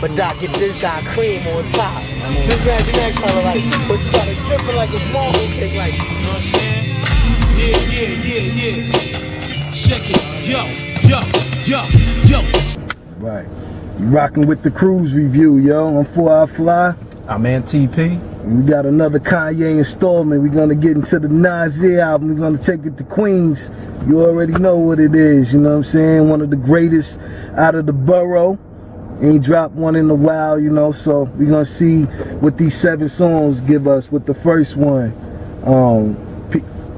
But Doc, get this guy cream on top. Just imagine that color, like, but you gotta dip it like a small cake, like. You know what I'm saying? Yeah. Check it. Yo. Right. You rocking with the KRUZE Review, yo. I'm 4 Fly. I'm TP. And we got another Kanye installment. We're gonna get into the NASIR album. We're gonna take it to Queens. You already know what it is, you know what I'm saying? One of the greatest out of the borough. Ain't dropped one in a while, you know, so we're gonna see what these 7 songs give us with the first one.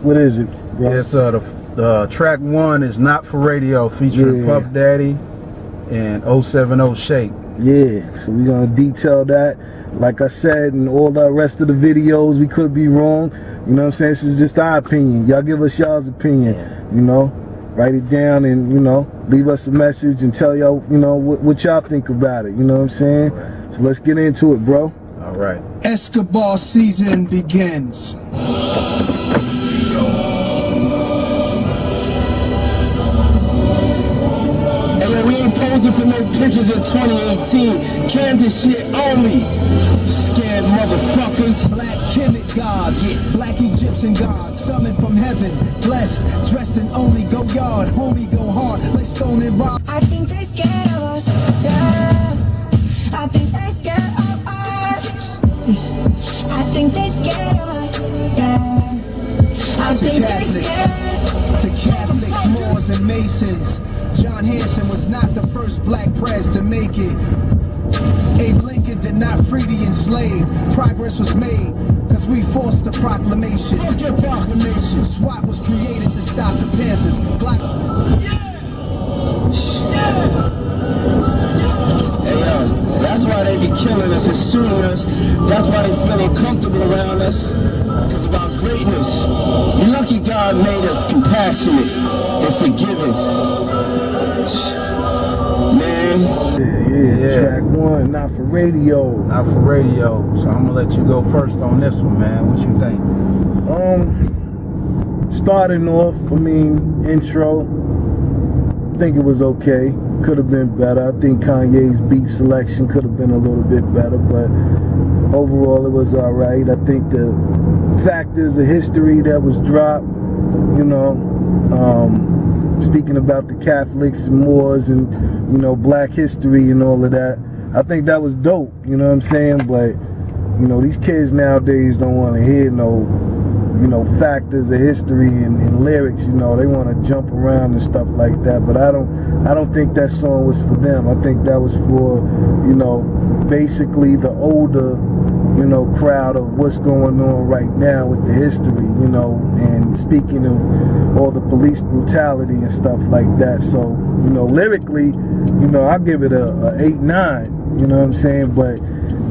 What is it, bro? Yes, the track 1 is Not For Radio, featuring Puff Daddy and 070 Shake. Yeah, so we're gonna detail that. Like I said, in all the rest of the videos, we could be wrong. You know what I'm saying? This is just our opinion. Y'all give us y'all's opinion, you know? Write it down and, you know, leave us a message and tell y'all, you know, what y'all think about it. You know what I'm saying? So let's get into it, bro. All right. Escobar season begins. We ain't posing for no pictures in 2018. Candid shit only. Scared motherfuckers. Black Kemet gods. Black Egyptian gods. Summoned from heaven. Blessed. Dressed in only go yard. Homie go hard. Like stone and rock. I think they scared of us. Yeah. I think they scared of us. I think they scared of us. Yeah. I think they scared. To Catholics, Moors, and Masons. John Hanson was not the first black pres to make it. Abe Lincoln did not free the enslaved. Progress was made, cause we forced the proclamation. Fuck your proclamation. SWAT was created to stop the Panthers. Hey yo, that's why they be killing us and shooting us. That's why they feel uncomfortable around us. Cause of our greatness. You're lucky God made us compassionate and forgiving. Man. Yeah. Track 1, Not For Radio. Not For Radio. So I'm gonna let you go first on this one, man. What you think? Starting off, intro, I think it was okay. Could have been better. I think Kanye's beat selection could have been a little bit better, but overall it was alright. I think the factors of history that was dropped, you know, speaking about the Catholics and Moors and, you know, black history and all of that, I think that was dope, you know what I'm saying? But, you know, these kids nowadays don't want to hear no, you know, factors of history and lyrics, you know. They want to jump around and stuff like that, but I don't think that song was for them. I think that was for, you know, basically the older, you know, crowd of what's going on right now with the history, you know, and speaking of all the police brutality and stuff like that. So, you know, lyrically, you know, I'll give it a 8-9, you know what I'm saying? But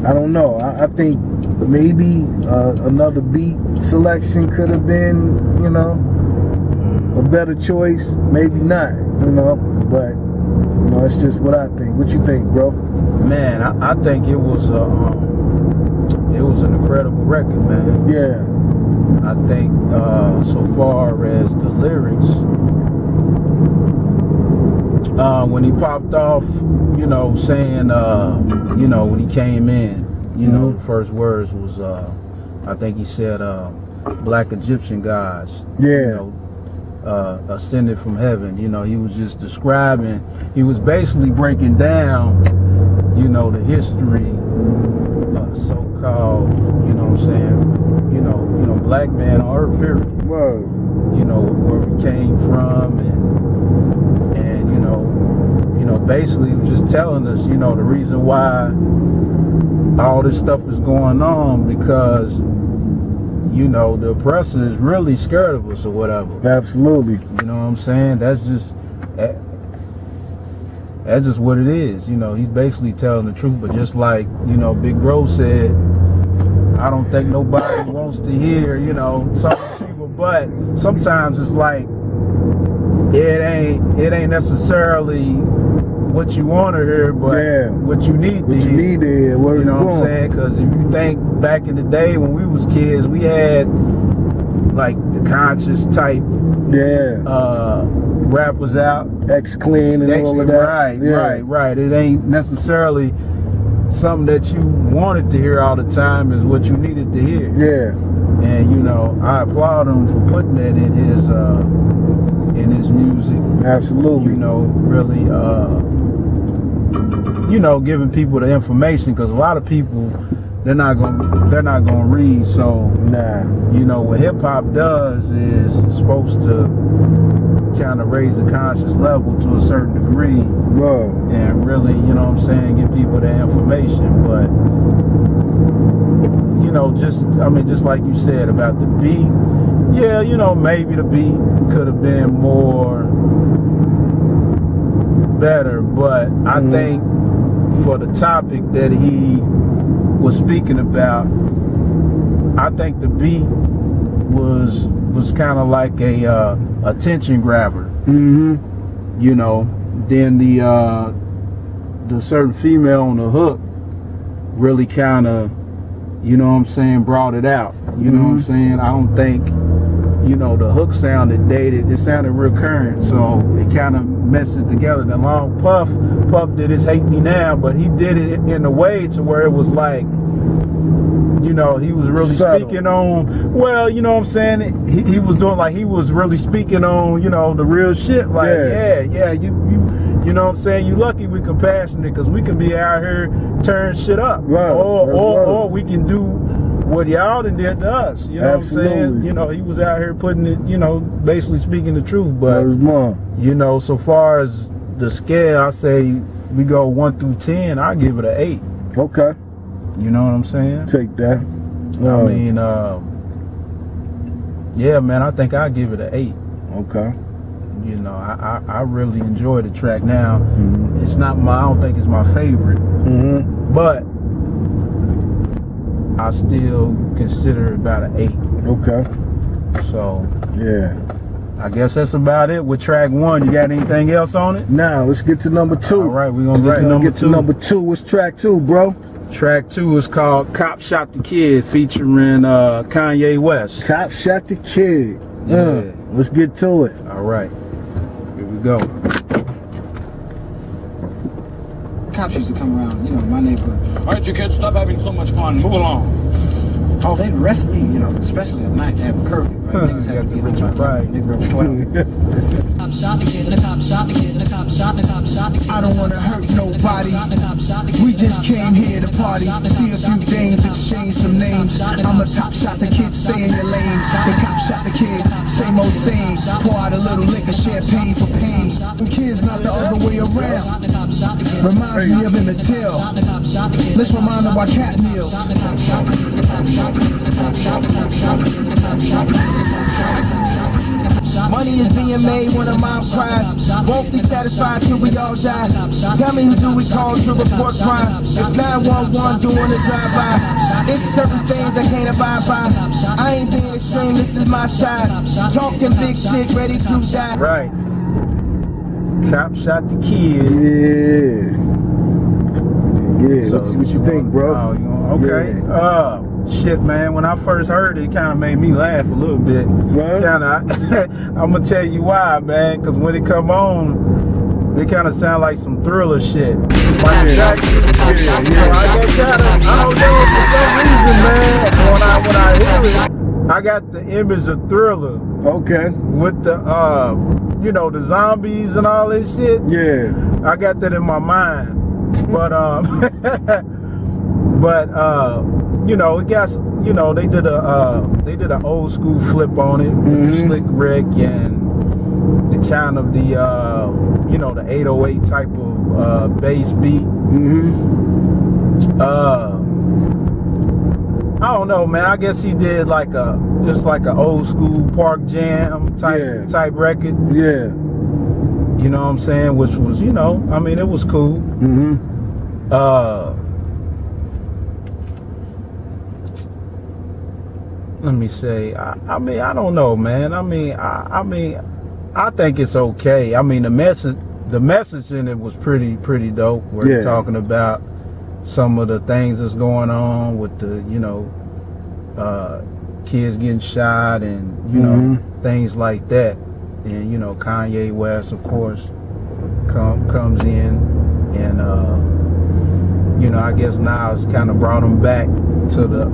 I don't know. I think maybe another beat selection could have been, you know, a better choice. Maybe not, you know, but, you know, it's just what I think. What you think, bro? Man, I think it was an incredible record, man. Yeah. I think so far as the lyrics, when he popped off, you know, saying, you know, when he came in, you know, the first words was, I think he said, black Egyptian gods, you know, ascended from heaven. You know, he was just describing, he was basically breaking down, you know, the history of the so-called, you know what I'm saying, you know, black man on earth, period. Word. You know, where we came from and you know, basically he was just telling us, you know, the reason why all this stuff is going on, because, you know, the oppressor is really scared of us or whatever. Absolutely. You know what I'm saying? That's just what it is. You know, he's basically telling the truth. But just like, you know, Big Bro said, I don't think nobody wants to hear, you know, some people, but sometimes it's like it ain't necessarily what you want to hear, but what you need to hear. Where you know what I'm saying? Because if you think back in the day when we was kids, we had like the conscious type rappers out, X Clean and all of that. Right. It ain't necessarily something that you wanted to hear all the time is what you needed to hear. Yeah. And you know, I applaud him for putting that in his music. Absolutely. You know, really, you know, giving people the information, because a lot of people, they're not gonna read. So nah. You know, what hip hop does is it's supposed to kind of raise the conscious level to a certain degree. Bro. And really, you know what I'm saying, give people the information. But you know, just like you said about the beat, yeah, you know, maybe the beat could have been more better, but I think for the topic that he was speaking about, I think the beat was kind of like a attention grabber. You know, then the certain female on the hook really kind of, you know what I'm saying, brought it out. You know what I'm saying? I don't think, you know, the hook sounded dated. It sounded real current, so it kind of messed it together. The long Puff did his Hate Me Now, but he did it in a way to where it was like, you know, he was really speaking on, well, you know what I'm saying, he was doing like, he was really speaking on, you know, the real shit, like, yeah, you know what I'm saying, you lucky we compassionate, because we can be out here tearing shit up, right, or we can do what y'all done did to us, you know what I'm saying, you know, he was out here putting it, you know, basically speaking the truth, but, you know, so far as the scale, I say we go 1 through 10, I give it an 8. Okay. You know what I'm saying? Take that. I mean, yeah, man, I think I'll give it an 8. Okay. You know, I really enjoy the track now. It's not I don't think it's my favorite, but I still consider it about an 8. Okay. So, yeah. I guess that's about it with track 1. You got anything else on it? Now, let's get to number 2. All right, we're going to get to number 2. What's track 2, bro? Track 2 is called Cop Shot the Kid, featuring Kanye West. Cop Shot the Kid. Yeah. Let's get to it. All right. Here we go. Cops used to come around, you know, my neighborhood. All right, you kids, stop having so much fun. Move along. Oh, they'd arrest me, you know, especially at night. They have a curfew, right? Niggas have to be home by nigga 12. Cop shot the kid, the cop shot the kid, the cop shot the kid. I don't wanna hurt nobody. We just came here to party, see a few dames, exchange some names. I'm a top shot the kid, stay in your lane. The cop shot the kid, same old same. Pour out a little liquor, champagne for pain. Them kids not the other way around. Reminds me of Emmett Till. Let's remind them why cat meals. Money is being made when a mom cries. Won't be satisfied till we all die. Tell me who do we call to report crime? If 911 doing a drive-by, it's certain things I can't abide by. I ain't being extreme, this is my side. Talking big shit, ready to die. Right. Cop Shot the Kid. Yeah. So, what you think, bro? Okay. Yeah. Shit, man. When I first heard it, it kind of made me laugh a little bit. Kind of. I'm gonna tell you why, man. Because when it come on, it kind of sound like some Thriller shit. I don't know, for some reason, man. When I hear it, I got the image of Thriller. Okay. With the you know, the zombies and all this shit. Yeah. I got that in my mind. But you know, it got, you know, they did a old school flip on it with the Slick Rick and the kind of the you know, the 808 type of bass beat. I don't know, man. I guess he did like just like an old school park jam type record. Yeah. You know what I'm saying? Which was, you know, I mean, it was cool. Let me say, I mean, I don't know, man. I mean, I think it's okay. I mean, the message in it was pretty dope. We're talking about some of the things that's going on with the, you know, kids getting shot and, you know, things like that. And, you know, Kanye West, of course, comes in and, you know, I guess Nas kind of brought him back to the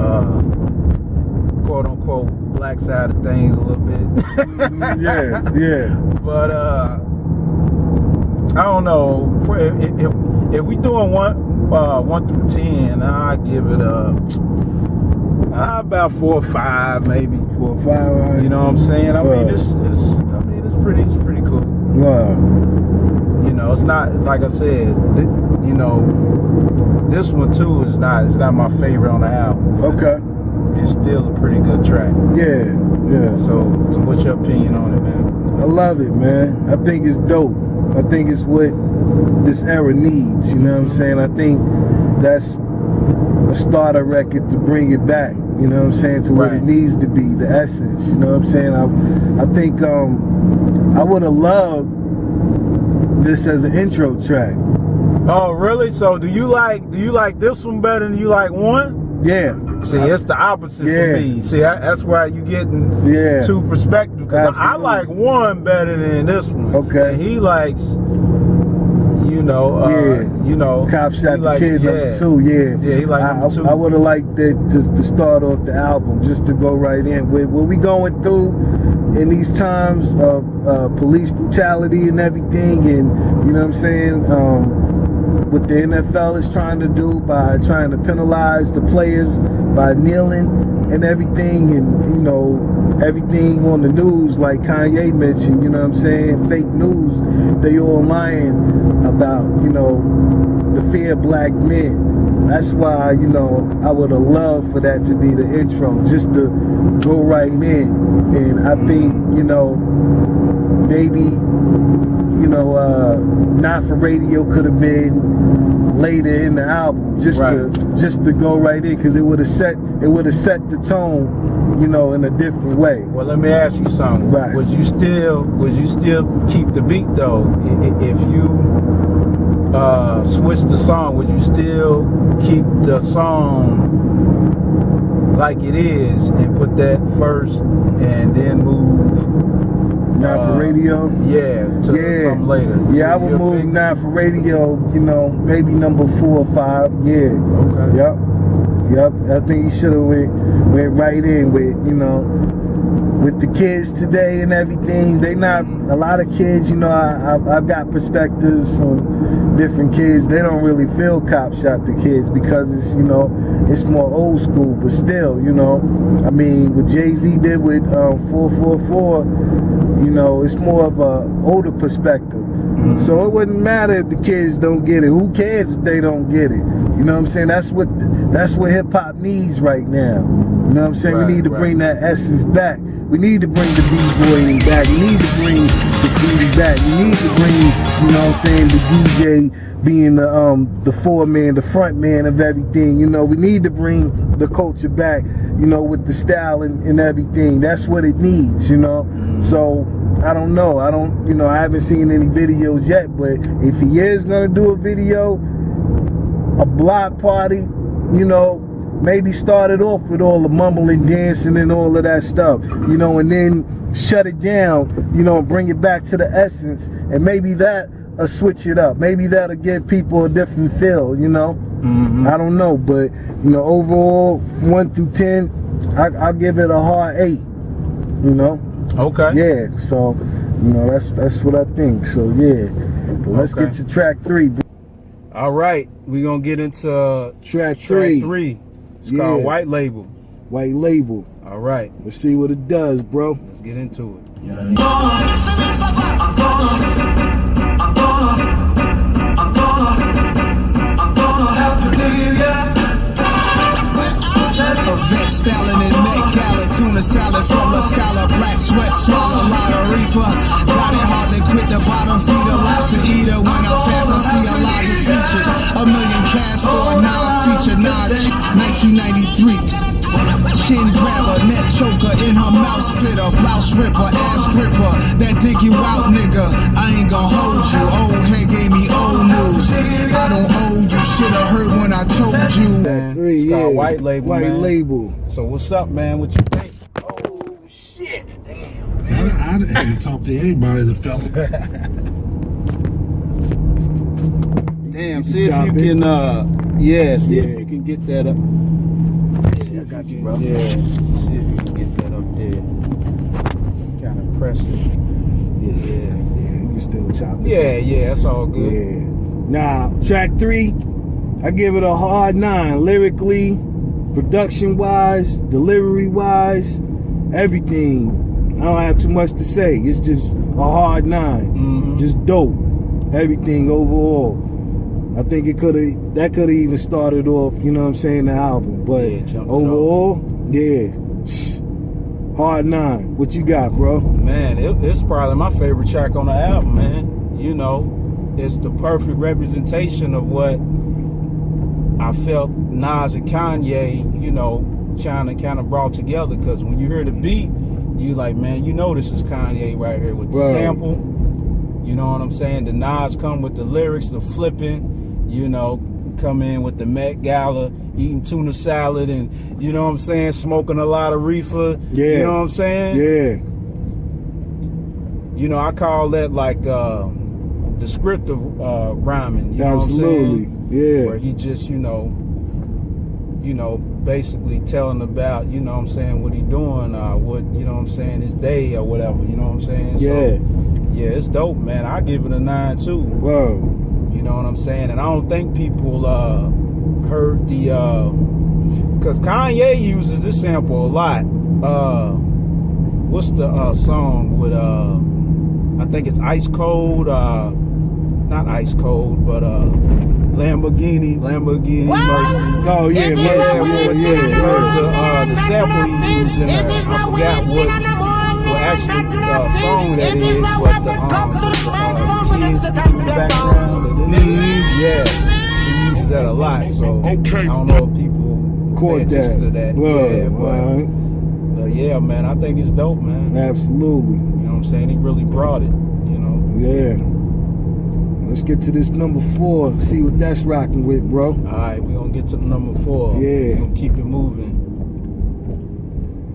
quote unquote black side of things a little bit. Yeah. But I don't know if we doing 1 through 10, I give it about 4 or 5 maybe. 4 or 5. Right? You know what I'm saying? I mean, it's pretty cool. Wow. You know, it's not like I said. You know, this one too is not my favorite on the album. Okay. It's still a pretty good track. Yeah. So what's your opinion on it, man? I love it, man. I think it's dope. I think it's what this era needs. You know what I'm saying? I think that's a starter record to bring it back. You know what I'm saying? To what it needs to be, the essence. You know what I'm saying? I think I would have loved this as an intro track. Oh, really? So do you like this one better than you like 1? Yeah. See, it's the opposite for me. See, that's why you getting two perspectives. Because I like 1 better than this one. Okay. And he likes, you know, Cop Shot the Kid number 2. Yeah, he like number 2. I would have liked that to start off the album, just to go right in with what we going through in these times of police brutality and everything, and you know what I'm saying. What the NFL is trying to do by trying to penalize the players by kneeling and everything, and you know, everything on the news, like Kanye mentioned, you know what I'm saying, fake news, they all lying about, you know, the fear of black men. That's why, you know, I would have loved for that to be the intro, just to go right in. And I think, you know, maybe, you know, Not For Radio could have been later in the album, just to go right in, because it would have set the tone, you know, in a different way. Well, let me ask you something. Right. Would you still keep the beat though? If you switch the song, would you still keep the song like it is and put that first and then move Not For Radio? Yeah, to something later. Yeah, I would move Not For Radio, you know, maybe number 4 or 5. Yeah. Okay. Yep. I think he should have went right in with, you know, with the kids today and everything. They not, a lot of kids, you know, I've got perspectives from different kids. They don't really feel Cop Shot the Kids because it's, you know, it's more old school, but still, you know, I mean, what Jay-Z did with 444, you know, it's more of a older perspective. So it wouldn't matter if the kids don't get it. Who cares if they don't get it? You know what I'm saying? That's what hip hop needs right now. You know what I'm saying? We need to bring that essence back. We need to bring the B-boying back. We need to bring the graffiti back. We need to bring, you know what I'm saying, the DJ being the foreman, the front man of everything. You know, we need to bring the culture back, you know, with the style and everything. That's what it needs, you know. So I don't know. I haven't seen any videos yet, but if he is gonna do a video, a block party, you know, maybe start it off with all the mumbling, dancing, and all of that stuff, you know, and then shut it down, you know, and bring it back to the essence, and maybe that'll switch it up. Maybe that'll give people a different feel, you know. I don't know, but you know, overall, 1 through 10, I'll give it a hard 8. You know. Okay. Yeah. So, you know, that's what I think. So yeah, but let's get to track 3. All right, we're gonna get into track 3. It's called White Label. White Label. All right. Let's see what it does, bro. Let's get into it. I'm gonna help you leave, yeah. Event styling and Met Gala, tuna salad from La Scala, black sweat, swallow a lot of reefer. Got it hard to quit the bottom feeder, lobster eater. When I'm fast, I see a largest features. $1 million cash for a Nas feature, Nas 1993. Chin grabber, neck choker, in her mouth spitter, blouse ripper, ass gripper, that dig you out nigga. I ain't gon' hold you, old head gave me old news. I don't owe you, should've heard when I told you. It's called White Label, White man. Label. So what's up, man? What you think? Oh shit, damn, man. I hadn't talked to anybody that felt. Damn, see if you can, see if you can get that up. Yeah, I got you, bro. Yeah, see if you can get that up there. Kind of press it. Yeah, you can still chop it. Yeah, that's all good. Yeah. Now, track 3, I give it a hard 9. Lyrically, production-wise, delivery-wise, everything. I don't have too much to say. It's just a hard 9. Just dope. Everything overall. I think that could have even started off, you know what I'm saying, the album. But overall, hard 9. What you got, bro? Man, it's probably my favorite track on the album, man. You know, it's the perfect representation of what I felt Nas and Kanye, you know, trying to kind of brought together. Because when you hear the beat, you like, man, you know this is Kanye right here with the sample. You know what I'm saying? The Nas come with the lyrics, the flipping, you know, come in with the Met Gala, eating tuna salad and, you know what I'm saying, smoking a lot of reefer. Yeah. You know what I'm saying? Yeah. You know, I call that like descriptive rhyming. You know what I'm saying? Yeah. Where he just, you know, basically telling about, you know what I'm saying, what he doing, what, you know what I'm saying, his day or whatever, you know what I'm saying? Yeah. So, yeah, it's dope, man. I give it a 9 too. Whoa. You know what I'm saying? And I don't think people heard the, cause Kanye uses this sample a lot. What's the song with, I think it's Ice Cold, not Ice Cold, but Lamborghini Mercy. Oh yeah, The sample he used in there. I forgot what actually song that is, but the kids in the background. Yeah, he uses that a lot. So I don't know if people pay attention to that. But yeah, man, I think it's dope, man. Absolutely. You know what I'm saying? He really brought it. You know. Yeah. Let's get to this number 4. See what that's rocking with, bro. All right, we're going to get to number 4. Yeah. We're going to keep it moving.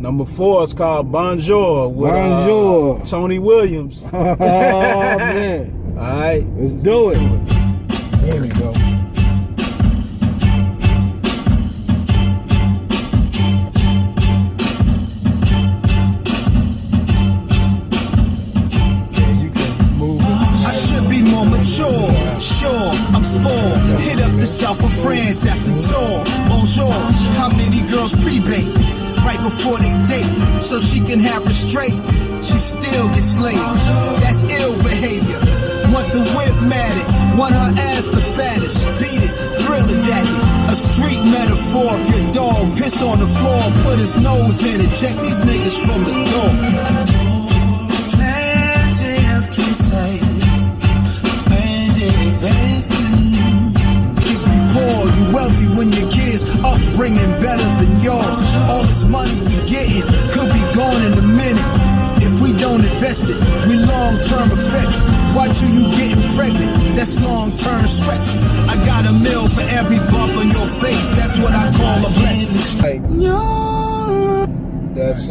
Number 4 is called Bonjour with Tony Williams. Oh, man. All right. Let's do it. There we go. Sure, I'm spoiled. Hit up the south of France after tour. Bonjour, how many girls pre-bait right before they date so she can have restraint? She still gets slayed. That's ill behavior. Want the whip matted, want her ass the fattest. Beat it, thriller jacket. A street metaphor. If your dog piss on the floor, put his nose in it. Check these niggas from the door. Plenty of kisses. Please be poor, you wealthy when your kids upbringing better than yours. All this money we getting could be gone in a minute. If we don't invest it, we long-term effect. Watch you getting pregnant, that's long-term stress. I got a meal for every bump on your face, that's what I call a blessing. That's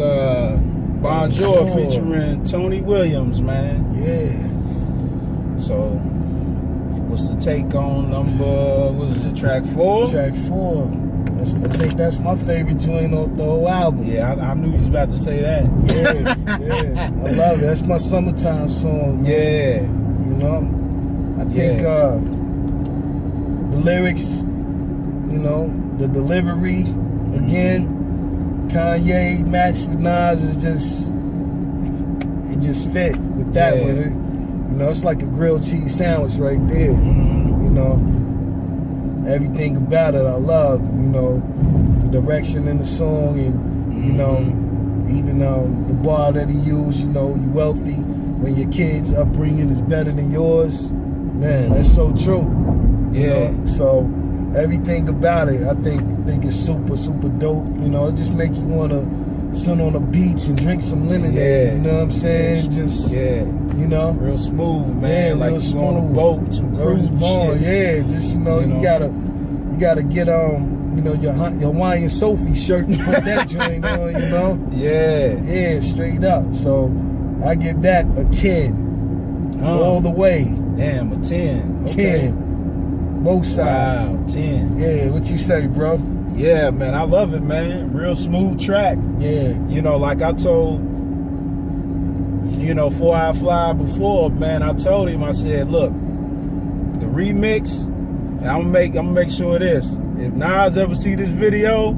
Bonjour featuring Tony Williams, man. Yeah. So what's the take on track 4? Track 4. I think that's my favorite joint on the whole album. Yeah, I knew you was about to say that. Yeah. I love it. That's my summertime song, man. Yeah. You know? I think the lyrics, you know, the delivery, again, Kanye matched with Nas is it just fit with that with it. You know, it's like a grilled cheese sandwich right there. You know, everything about it I love. You know, the direction in the song and, you know, even the bar that he used, you know, you wealthy when your kids' upbringing is better than yours. Man, that's so true. Yeah. You know? So everything about it, I think it's super, super dope. You know, it just make you want to sit on a beach and drink some lemonade. Yeah. You know what I'm saying? Just, you know. Real smooth, man. Yeah, like you on a boat, some cruise shit. Yeah, just, you know, you gotta get you know, your Hawaiian Sophie shirt and put that joint on, you know? Yeah, straight up. So I give that a 10. All the way. Damn, a 10. Okay. 10. Both sides. Wow, 10. Yeah, what you say, bro? Yeah, man, I love it, man. Real smooth track. Yeah. You know, like I told, you know, 4 Hour Fly before, man, I told him, I said, look, the remix, and I'm gonna make sure of this. If Nas ever see this video,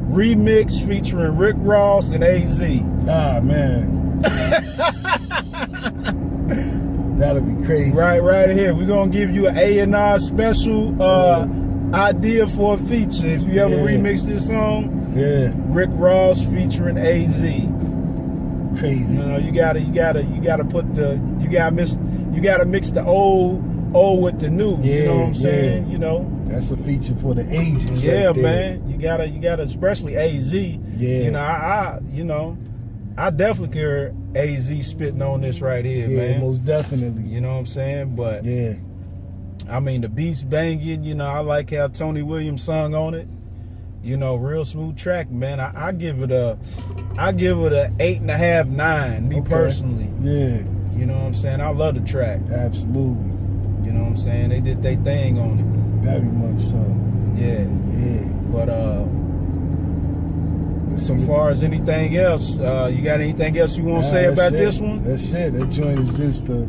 remix featuring Rick Ross and AZ. Ah, man. That'll be crazy. Right here. We're gonna give you an A&R special idea for a feature. If you ever remix this song, Rick Ross featuring AZ. Crazy. You know, you gotta put the you gotta mix the old with the new. You know what I'm saying? You know. That's a feature for the ages. Yeah, right there. man. You gotta especially AZ. Yeah. You know, I definitely hear AZ spitting on this right here, yeah, man. most definitely. You know what I'm saying? But yeah, I mean the beats banging, you know, I like how Tony Williams sung on it. You know, real smooth track, man. I give it a 8.5, 9, me personally. Yeah. You know what I'm saying? I love the track. Absolutely. You know what I'm saying? They did their thing on it. Very much so. Yeah. Yeah. But so far as anything else, you got anything else you want to say about this one? That's it. That joint is just a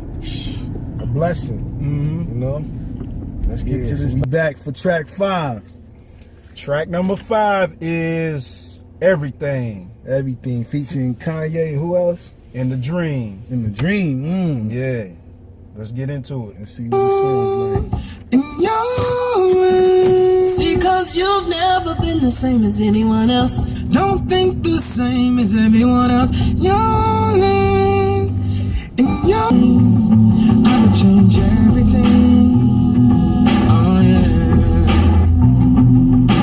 blessing. You know? Let's get to this. We back for track 5. Track number 5 is Everything. Everything, featuring Kanye and who else? In the Dream. In the Dream. Yeah. Let's get into it. Let's see what it sounds like. In your way. See, cause you've never been the same as anyone else. Don't think the same as everyone else. Your name. In your name. I would change everything. Oh yeah.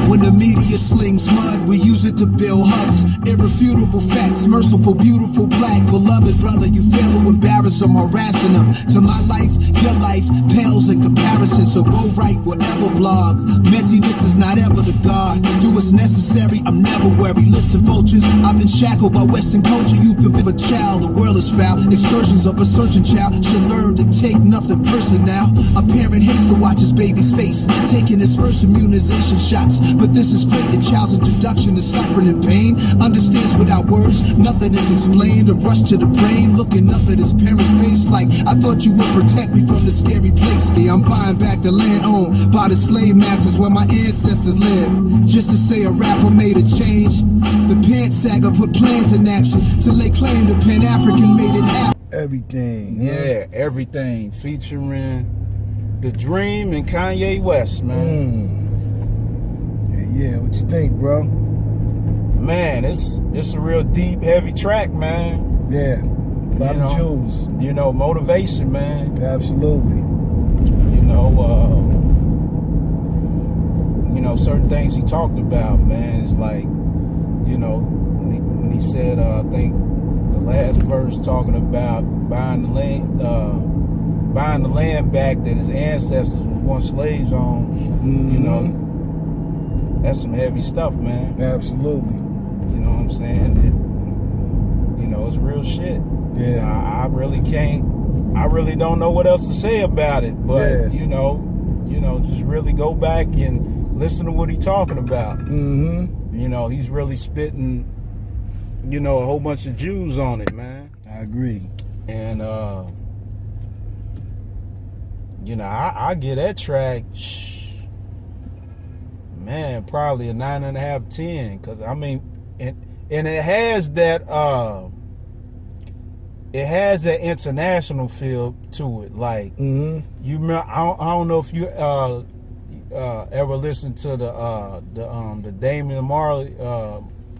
When the media slings mud, we use it to build huts. Irrefutable facts, merciful, beautiful, black. Beloved brother, you fail to embarrass them, harassing them. To my life, your life pales in comparison. So go write whatever blog. Messiness is not ever the God. Do what's necessary, I'm never worried. Listen, vultures, I've been shackled by Western culture. You've been with a child, the world is foul. Excursions of a searching child should learn to take nothing personal. A parent hates to watch his baby's face, taking his first immunization shots. But this is great, the child's introduction to suffering and pain. Understands without words, nothing is explained. A rush to the brain, looking up at his parents' face like, I thought you would protect me from the scary place. Yeah, I'm buying back the land owned by the slave masters where my ancestors lived. Just to say a rapper made a change. The Pants Saga put plans in action to lay claim to Pan-African made it happen. Everything. Yeah, Everything. Featuring The Dream and Kanye West, man. Yeah, what you think, bro? Man, it's a real deep, heavy track, man. Yeah, a lot of jewels. You know, motivation, man. Absolutely. You know, certain things he talked about, man. It's like, you know, when he said, I think the last verse talking about buying the land back that his ancestors was once slaves on. You know, that's some heavy stuff, man. Absolutely. You know what I'm saying? You know, it's real shit. Yeah. You know, I really don't know what else to say about it. But, you know, just really go back and listen to what he's talking about. You know, he's really spitting, you know, a whole bunch of Jews on it, man. I agree. And, you know, I get that track, man, probably a 9.5, 10. Because, I mean, and it has that, international feel to it. Like, you remember, I don't know if you ever listened to the Damian Marley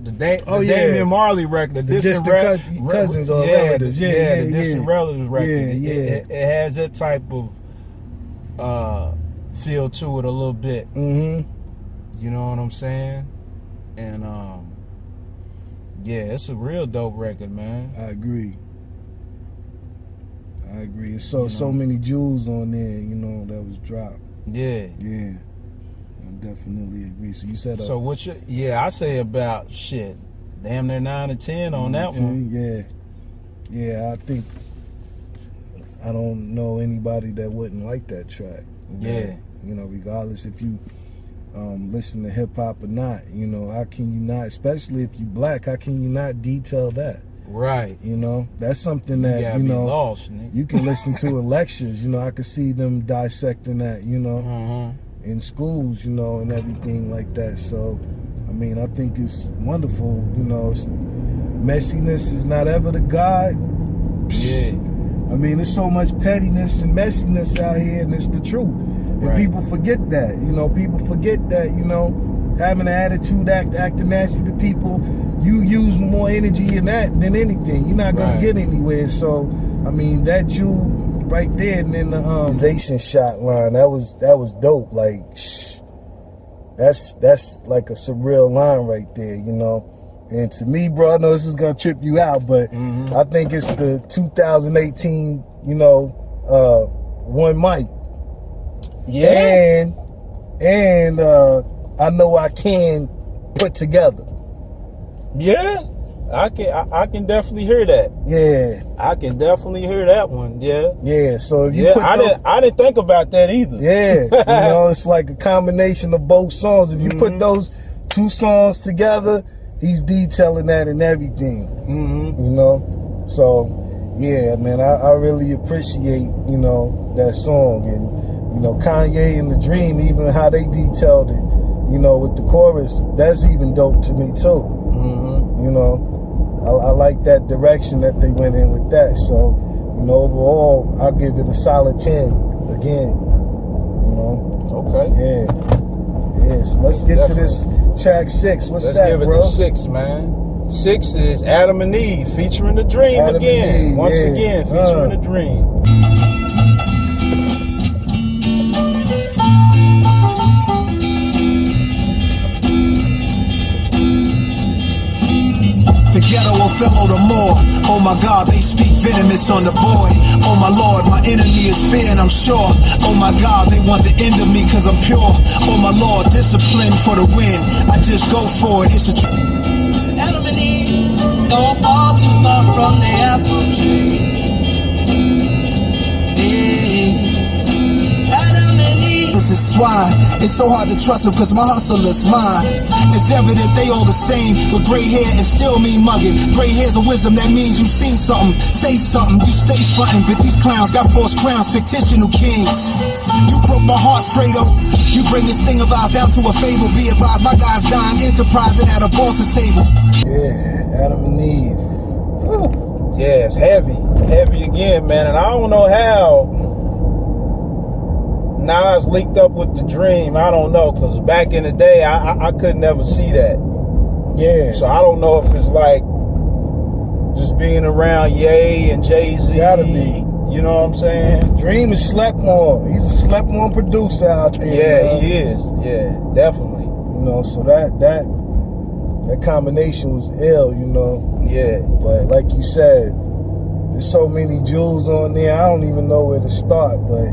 Damian Marley record, the Distant Cousins or Relatives. The Distant Relatives record. It has that type of feel to it a little bit. You know what I'm saying? And yeah, it's a real dope record, man. I agree. So many jewels on there, you know, that was dropped. Yeah. I definitely agree. So you said so what you I say about shit damn near 9 or 10 on that one. Yeah, I think I don't know anybody that wouldn't like that track. Yeah. You know, regardless if you listen to hip hop or not. You know, how can you not, especially if you black, how can you not detail that? Right. You know, that's something that, you know, lost, nigga. you can listen to in lectures. You know, I could see them dissecting that, you know, in schools, you know, and everything like that. So, I mean, I think it's wonderful. You know, messiness is not ever the God. Yeah. I mean, there's so much pettiness and messiness out here, and it's the truth. And people forget that. You know, people forget that, you know, having an attitude, acting nasty to people, you use more energy in that than anything. You're not going to get anywhere. So, I mean, that Jew right there, and then the accusation shot line, that was dope. Like, that's like a surreal line right there, you know. And to me, bro, I know this is gonna trip you out, but I think it's the 2018, you know, One Mic. Yeah. And I Know I Can put together. Yeah. I can definitely hear that. Yeah. I can definitely hear that one. Yeah. Yeah. So if you put I didn't think about that either. Yeah. You know, it's like a combination of both songs. If you put those two songs together, he's detailing that and everything. You know? So yeah, man, I really appreciate, you know, that song. And, you know, Kanye and The Dream, even how they detailed it, you know, with the chorus, that's even dope to me too. You know, I like that direction that they went in with that. So, you know, overall, I'll give it a solid 10 again. You know? Okay. Yeah. So let's get to this track 6. What's that, bro? Let's give it to 6, man. 6 is Adam and Eve featuring The Dream again. Once again, featuring The Dream. The ghetto Othello the more. Oh my God, they speak venomous on the boy. Oh my Lord, my enemy is fear and I'm sure. Oh my God, they want the end of me cause I'm pure. Oh my Lord, discipline for the win. I just go for it, it's a Adam and Eve, don't fall too far from the apple tree. Adam and Eve. This is swine. It's so hard to trust them cause my hustle is mine. It's evident they all the same. With gray hair and still mean mugging. Gray hair's a wisdom, that means you seen something. Say something, you stay frontin'. But these clowns got false crowns, fictitional kings. You broke my heart, Fredo. You bring this thing of ours down to a fable. Be advised, my guy's dying, enterprising at a boss's table. Yeah, Adam and Eve. Whew. Yeah, it's heavy. Heavy again, man. And I don't know how Nas linked up with The Dream. I don't know, because back in the day, I could never see that. Yeah. So I don't know if it's like just being around Ye and Jay-Z. Gotta be. You know what I'm saying? The Dream is slept on. He's a slept on producer out there. Yeah, he is. Yeah, definitely. You know, so that combination was ill, you know. Yeah. But like you said, there's so many jewels on there, I don't even know where to start, but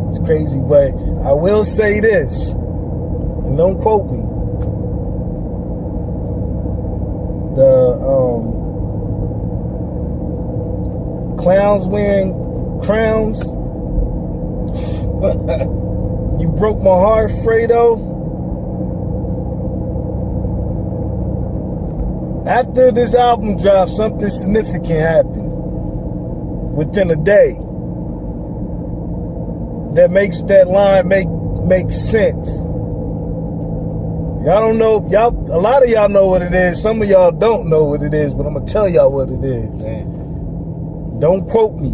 it's crazy. But I will say this, and don't quote me. The clowns wearing crowns. You broke my heart, Fredo. After this album dropped, something significant happened within a day that makes that line make sense. Y'all don't know, a lot of y'all know what it is. Some of y'all don't know what it is, but I'm gonna tell y'all what it is. Damn. Don't quote me,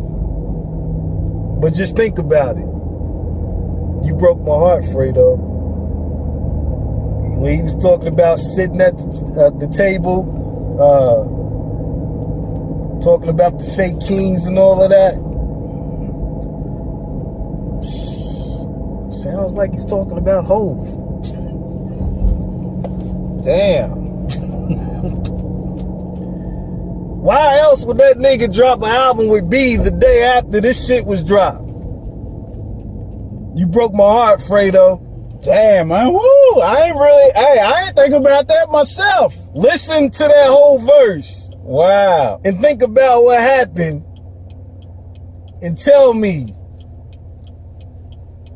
but just think about it. You broke my heart, Fredo. When he was talking about sitting at the table, talking about the fake kings and all of that. Sounds like he's talking about Hove. Damn. Why else would that nigga drop an album with B the day after this shit was dropped? You broke my heart, Fredo. Damn, man. Woo! I ain't thinking about that myself. Listen to that whole verse. Wow. And think about what happened. And tell me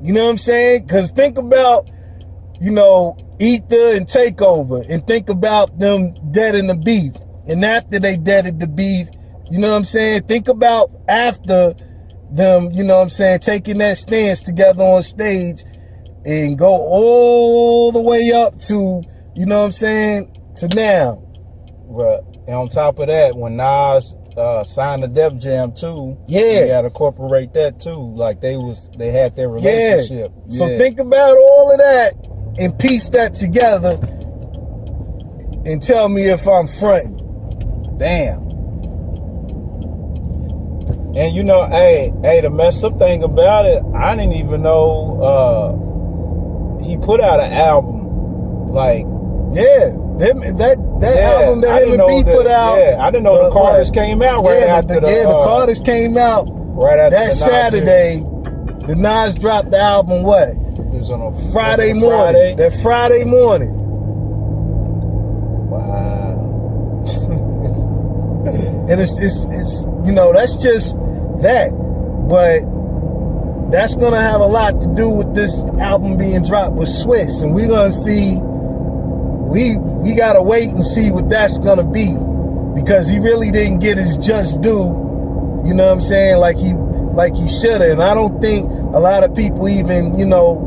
You know what I'm saying? Because think about, you know, Ether and Takeover, and think about them deading the beef. And after they deaded the beef, you know what I'm saying? Think about after them, you know what I'm saying, taking that stance together on stage and go all the way up to, you know what I'm saying, to now. Right. And on top of that, when Nas signed the Def Jam too, yeah, you gotta incorporate that too. Like they had their relationship. Yeah. So think about all of that and piece that together and tell me if I'm fronting. Damn. And you know, hey, the messed up thing about it, I didn't even know he put out an album. Like, yeah, that album that him and B put out. Yeah, I didn't know the Carters came out right after the Carters came out right after that Saturday. The Nas dropped the album. What? It was on a Friday morning. That Friday morning. Wow. And it's you know, that's just that, but that's gonna have a lot to do with this album being dropped with Swiss, and we're gonna see. We gotta wait and see what that's gonna be, because he really didn't get his just due. You know what I'm saying? Like he should have. And I don't think a lot of people even, you know,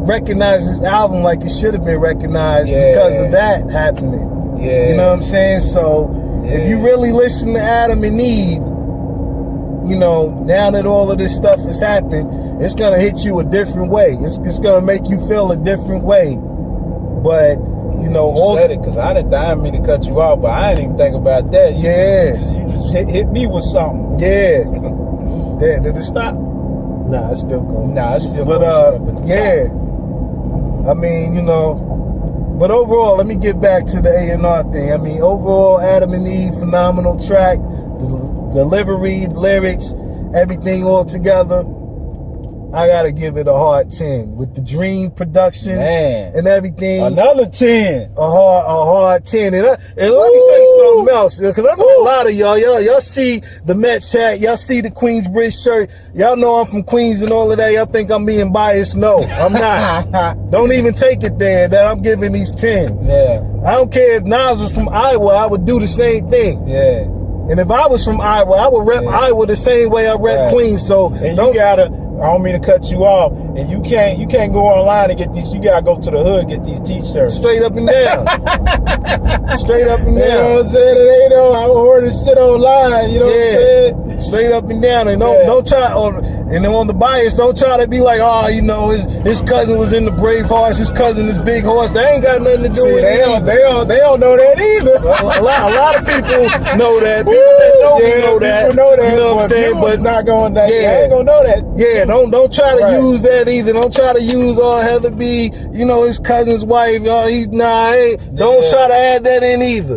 recognize this album like it should have been recognized because of that happening. Yeah. You know what I'm saying? So if you really listen to Adam and Eve, you know, now that all of this stuff has happened, it's gonna hit you a different way. It's gonna make you feel a different way. But you know, you said it, because I didn't mean to cut you off, but I didn't even think about that. You just hit me with something. Yeah. Did it stop? Nah, it's still going. Nah, it's still going. But yeah. I mean, you know, but overall, let me get back to the A&R thing. I mean, overall, Adam and Eve, phenomenal track. The delivery, lyrics, everything all together. I gotta give it a hard 10 with the Dream production and everything. Another 10. A hard 10. And let me say something else, because I know a lot of y'all see the Mets hat, y'all see the Queensbridge shirt, y'all know I'm from Queens and all of that. Y'all think I'm being biased. No, I'm not. Don't even take it there that I'm giving these 10s. Yeah. I don't care if Nas was from Iowa, I would do the same thing. Yeah. And if I was from Iowa, I would rep Iowa the same way I rep Queens. So and you gotta, I don't mean to cut you off, and you can't go online and get these. You gotta go to the hood, get these t-shirts. Straight up and down. Straight up and down. You know what I'm saying? It ain't no, I order shit online, you know what I'm saying? Straight up and down. And don't try, and then on the bias, don't try to be like, oh, you know, his cousin was in the Brave Horse, his cousin is Big Horse. They ain't got nothing to do with it. They don't know that either. A lot of people know that. People that don't know that. People know that. You know what I'm saying? But not going that. Yeah, ain't gonna know that. Yeah, don't try to use that either. Don't try to use Heather B, you know, his cousin's wife. Don't try to add that in either.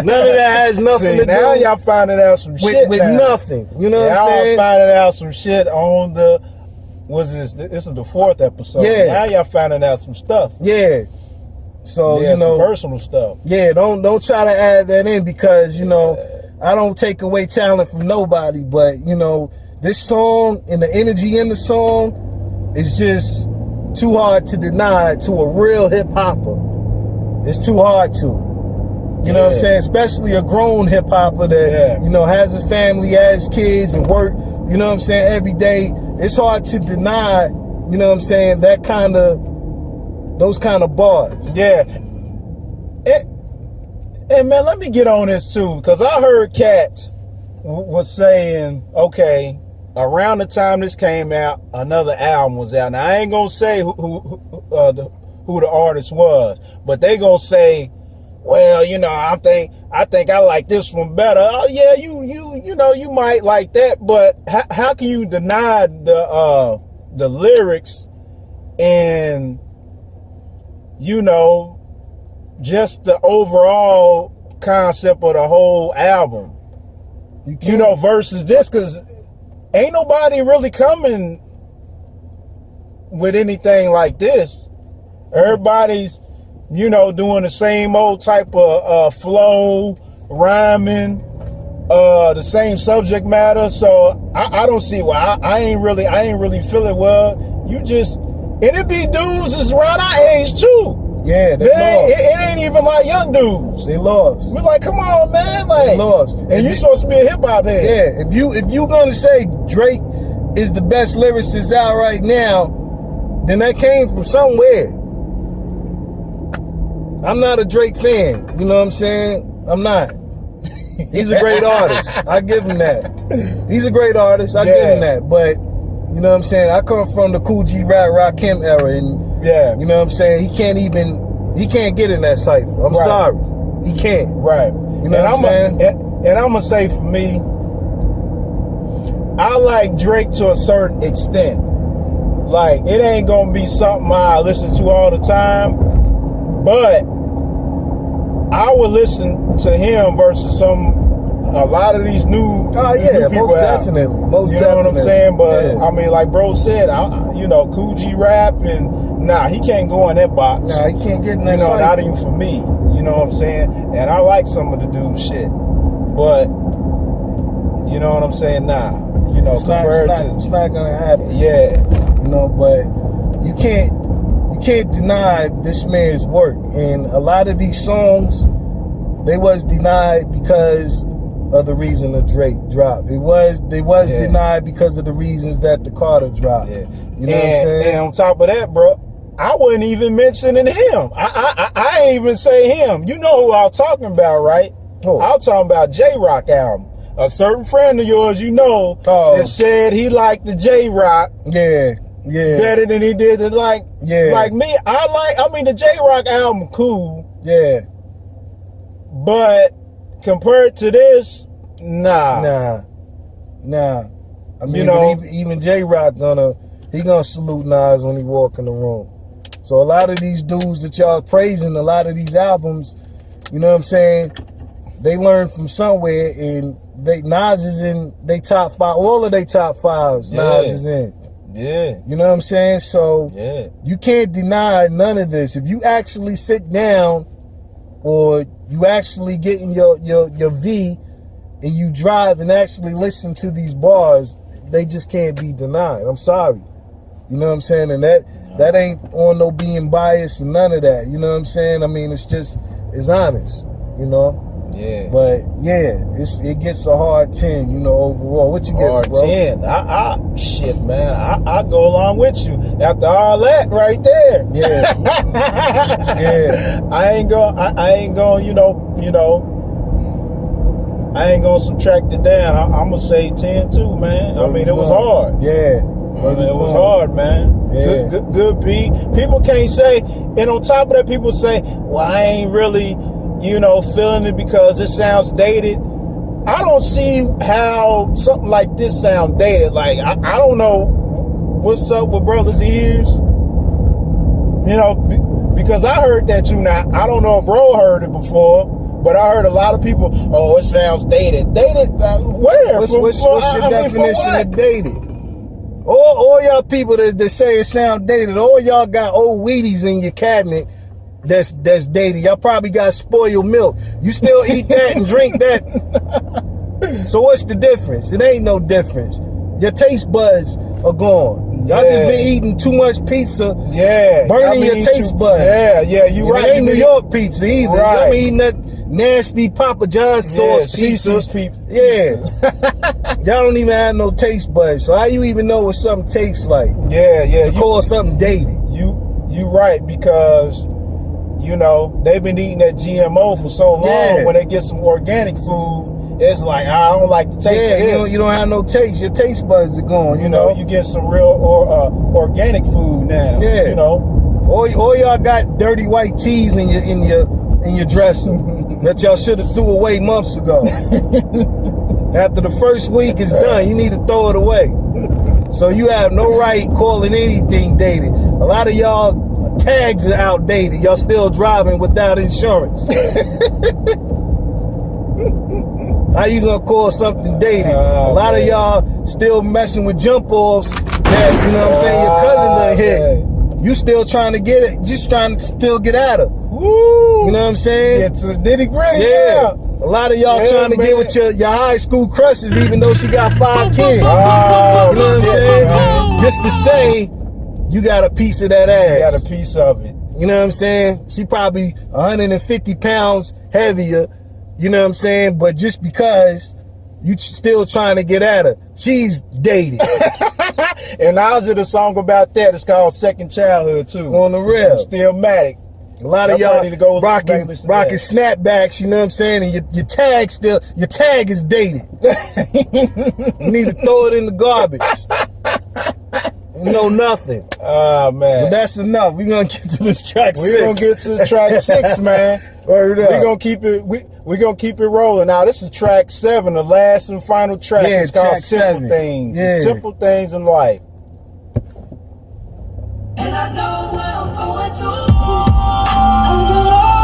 None of that has nothing to do. Now y'all finding out some shit with nothing. You know what I'm saying? Y'all finding out some shit on the. This is the 4th episode. Yeah. Now y'all finding out some stuff. Yeah. So you know, some personal stuff. Yeah. Don't try to add that in, because you know I don't take away talent from nobody, but you know, this song and the energy in the song is just too hard to deny to a real hip hopper. It's too hard to. You know what I'm saying? Especially a grown hip hopper that, you know, has a family, has kids and work, you know what I'm saying, every day. It's hard to deny, you know what I'm saying, those kind of bars. Yeah. And man, let me get on this too, because I heard cats was saying, okay, around the time this came out, another album was out. Now I ain't gonna say who the artist was, but they gonna say, well, you know, I think I like this one better. Oh yeah, you know, you might like that, but how can you deny the lyrics and, you know, just the overall concept of the whole album? You know, versus this, because ain't nobody really coming with anything like this. Everybody's, you know, doing the same old type of flow, rhyming, the same subject matter. So I don't see why. I ain't really feel it. Well, you just, and it be dudes is around our age too. Yeah, they Man, lost. it ain't even like young dudes. They lost. We're like, come on, man. Like, They lost. And you supposed to be a hip hop head. Yeah, if you gonna say Drake is the best lyricist out right now, then that came from somewhere. I'm not a Drake fan. You know what I'm saying? I'm not. He's a great artist. I give him that. He's a great artist. I give him that. But you know what I'm saying? I come from the Cool G Rap Rakim era, and you know what I'm saying? He can't get in that cipher. I'm sorry. He can't. Right. You know what I'm saying? And I'm gonna say for me, I like Drake to a certain extent. Like, it ain't gonna be something I listen to all the time, but I would listen to him versus a lot of these new people most out. definitely. You know what I'm saying? But I mean, like bro said, you know, Cool G Rap, and he can't go in that box. Nah, he can't get in that. You know, not even for me. You know what I'm saying? And I like some of the dude's shit, but you know what I'm saying? Nah, you know, it's not gonna happen. Yeah, you know, but you can't deny this man's work, and a lot of these songs, they was denied because of the reason the Drake dropped. They was denied because of the reasons that the Carter dropped. Yeah. You know what I'm saying? And on top of that, bro, I wasn't even mentioning him. I ain't even say him. You know who I'm talking about, right? Oh. I'm talking about J-Rock album. A certain friend of yours, you know, that said he liked the J-Rock. Yeah. Better than he did it like me. I mean the J-Rock album cool. Yeah. But compared to this, nah. I mean, you know, even J-Rock gonna salute Nas when he walk in the room. So a lot of these dudes that y'all praising, a lot of these albums, you know what I'm saying, they learned from somewhere, and Nas is in they top 5, all of they top 5s. Nas is in. Yeah. You know what I'm saying? So you can't deny none of this. If you actually sit down, or you actually get in your V and you drive and actually listen to these bars, they just can't be denied. I'm sorry. You know what I'm saying? And that ain't on no being biased and none of that. You know what I'm saying? I mean, it's honest, you know? Yeah. But yeah, it gets a hard 10, you know, overall. What you get, hard bro? 10. Shit, man. I go along with you after all that right there. Yeah. Yeah. I ain't going, you know, I ain't gonna subtract it down. I'm gonna say 10 too, man. I mean, it was hard. Yeah. I mean, it was hard, man. Yeah. Good beat. People can't say, and on top of that, people say, well, I ain't really, you know, feeling it because it sounds dated. I don't see how something like this sound dated. Like, I don't know what's up with brothers' ears. You know, because I heard that too. Now, I don't know if bro heard it before, but I heard a lot of people, oh, it sounds dated. Dated? Where? What's your definition of dated? All y'all people that say it sound dated, all y'all got old Wheaties in your cabinet that's dated. Y'all probably got spoiled milk. You still eat that and drink that. So what's the difference? It ain't no difference. Your taste buds are gone. Y'all just been eating too much pizza. Yeah. Burning your taste buds. Yeah, you right. It ain't New York pizza either. Right. Y'all eating that nasty Papa John's sauce pizza. Yeah. Y'all don't even have no taste buds. So how you even know what something tastes like? Yeah. You call something dated. You right, because you know, they've been eating that GMO for so long. Yeah. When they get some organic food, it's like, I don't like the taste of this. You don't have no taste. Your taste buds are gone, you know. You get some real organic food now. Yeah. You know. All y'all got dirty white teas in your dressing that y'all should have threw away months ago. After the first week is done, you need to throw it away. So you have no right calling anything dated. A lot of y'all tags are outdated. Y'all still driving without insurance. How you gonna call something dated? A lot of y'all still messing with jump offs that, you know what I'm saying, your cousin done hit. You still trying to get it, just trying to still get at her. Woo! You know what I'm saying? It's a nitty gritty. Yeah. A lot of y'all trying to get with your high school crushes, even though she got 5 kids. Oh, you know what I'm saying? Man. Just to say, you got a piece of that ass. You got a piece of it. You know what I'm saying? She probably 150 pounds heavier. You know what I'm saying? But just because you still trying to get at her, she's dated. And ours is a song about that. It's called Second Childhood too. On the real. Stillmatic. A lot of y'all need to go rocking snapbacks, you know what I'm saying? And your tag is dated. You need to throw it in the garbage. No, nothing. Oh, man. But that's enough. We're going to get to this track 6. We're going to get to track 6, man. We're going to keep it we're going to keep it rolling. Now, this is track 7, the last and final track. Yeah, it's called Simple 7. Things. Yeah. Simple Things in Life. And I know where I'm going to. I'm alone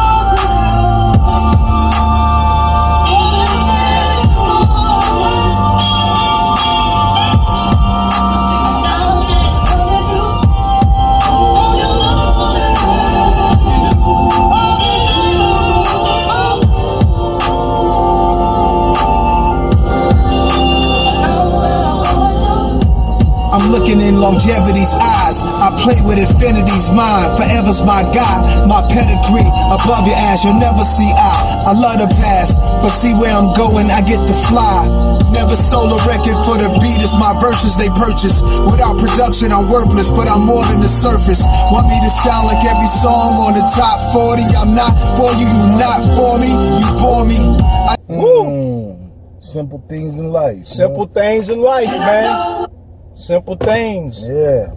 I'm looking in longevity's eyes. I play with infinity's mind. Forever's my God, my pedigree. Above your ass, you'll never see I love the past, but see where I'm going, I get to fly. Never sold a record for the beat, it's my verses they purchase. Without production, I'm worthless, but I'm more than the surface. Want me to sound like every song on the top 40? I'm not for you, you not for me. You bore me. Simple things in life. Simple things in life, man. Simple things. Yeah.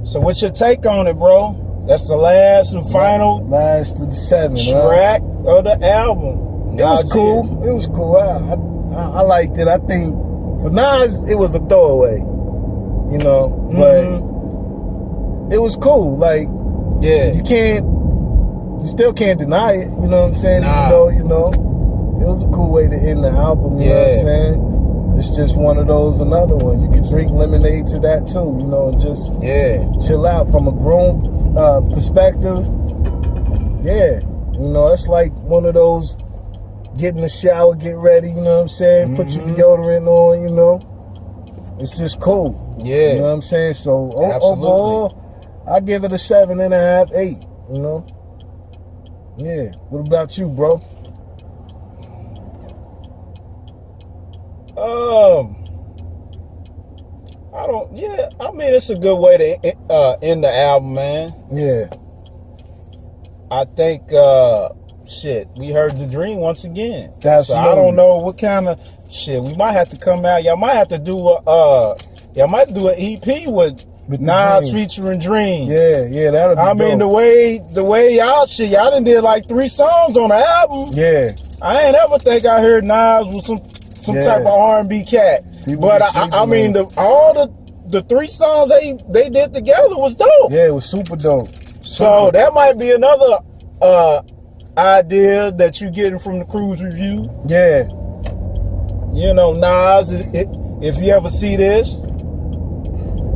So what's your take on it, bro? That's the last and final last of the 7 track of the album. It was cool. It was cool. I liked it. I think for Nas, it was a throwaway, you know, but it was cool. Like, yeah, you still can't deny it. You know what I'm saying? Nah. You know, it was a cool way to end the album. You know what I'm saying? It's just one of those, another one. You can drink lemonade to that too, you know, and just chill out from a grown perspective. Yeah, you know, it's like one of those, get in the shower, get ready, you know what I'm saying? Put your deodorant on, you know. It's just cool. Yeah. You know what I'm saying? So overall, I give it a 7.5, 8, you know. Yeah. What about you, bro? I mean, it's a good way to end the album, man. Yeah. I think, we heard the dream once again. Absolutely. So I don't know what kind of shit. We might have to come out. Y'all might have to do y'all might do an EP with Nas featuring Dream. Yeah, that'll be I mean, the way y'all done did like 3 songs on the album. Yeah. I ain't ever think I heard Nas with some type of R&B cat. But I mean, all the 3 songs they did together was dope. Yeah, it was super dope. So that might be another idea that you're getting from the KRUZE Review. Yeah. You know, Nas, if you ever see this,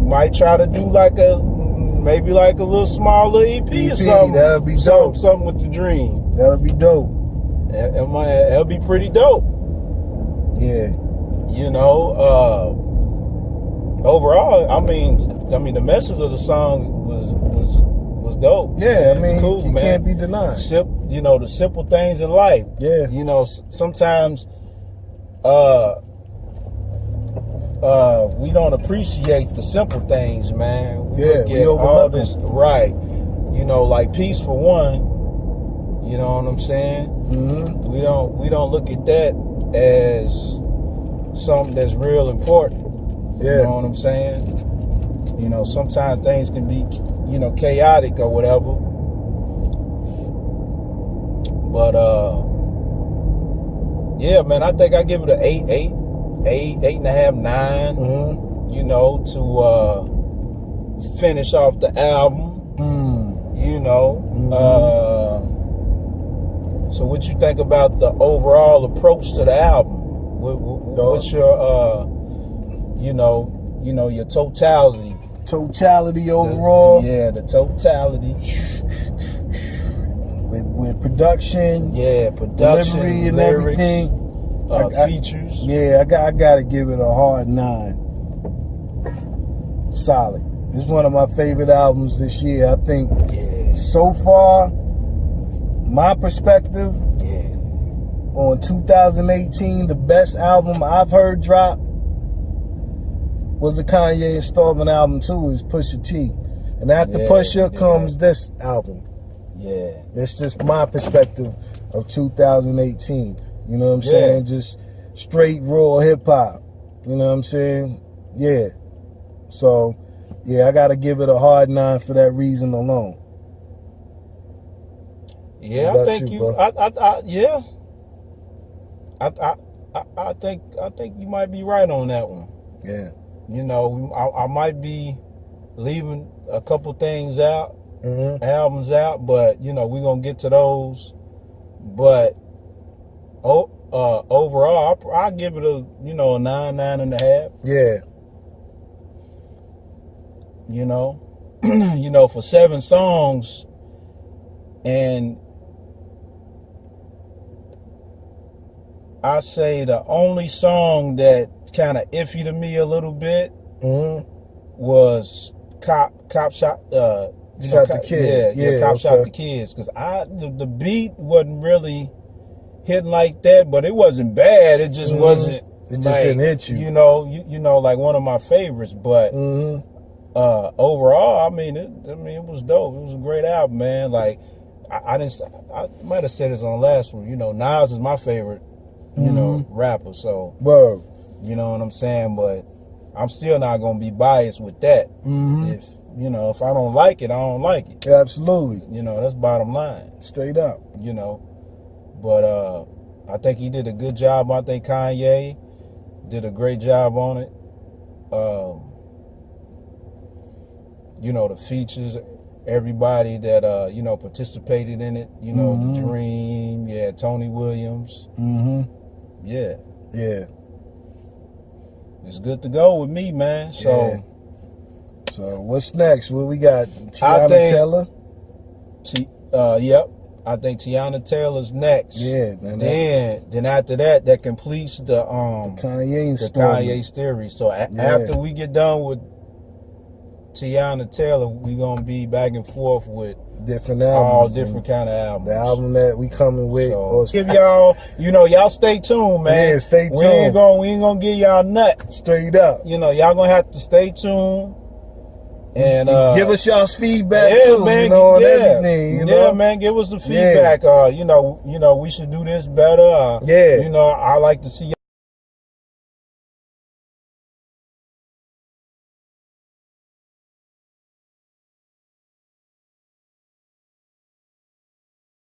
might try to do maybe like a little smaller EP or something. That'll be dope. Something with the dream. That'll be dope. It'll be pretty dope. Yeah. You know, overall, I mean, the message of the song was dope. Yeah, I mean, cool, you man. can't be denied. You know, the simple things in life. Yeah. You know, sometimes we don't appreciate the simple things, man. We look at all this, right? You know, like peace for one. You know what I'm saying? Mm-hmm. We don't look at that as something that's real important. Yeah. You know what I'm saying? You know, sometimes things can be, you know, chaotic or whatever. But yeah, man, I think I give it an 8.5, 9. Mm-hmm. You know, to finish off the album. You know. So what you think about the overall approach to the album? What's your you know, your totality? Totality overall? The totality. With production, production, delivery, and lyrics, everything. features. I gotta give it a hard 9. Solid. It's one of my favorite albums this year. I think so far, my perspective on 2018, the best album I've heard drop was the Kanye installment album too, is Pusha T. And after Pusha comes this album. It's just my perspective of 2018. You know what I'm saying? Just straight raw hip hop. You know what I'm saying? So, I gotta give it a hard 9 for that reason alone. I think I think you might be right on that one. You know, I might be leaving a couple things out, albums out, but you know, we're gonna get to those. But overall, I'll give it a 9, 9.5. You know, for 7 songs, and I say the only song that kind of iffy to me a little bit was Cop Shot. Shot the Kid. Cop Shot the Kids, because the beat wasn't really hitting like that, but it wasn't bad. It just wasn't. It just didn't hit you. You know, like one of my favorites. But overall, I mean, it was dope. It was a great album, man. Like I might have said this on the last one. You know, Nas is my favorite. You know, rapper. So, you know what I'm saying? But I'm still not gonna be biased with that. If I don't like it, I don't like it. Absolutely. You know, that's bottom line. Straight up. You know, but I think he did a good job. I think Kanye did a great job on it. You know, the features, everybody that participated in it. You know, The Dream, Tony Williams. It's good to go with me, man. So what's next? What we got? Tiana Taylor? I think Tiana Taylor's next. Man. Then after that completes the Kanye series. So after we get done with Tiana Taylor, we gonna be back and forth with different albums, all different kind of albums. The album that we coming with. So give y'all, y'all stay tuned, man. Stay tuned. We ain't gonna give y'all nut. Straight up. Y'all gonna have to stay tuned. And give us y'all's feedback too, man. Everything. Man, give us the feedback. We should do this better. I like to see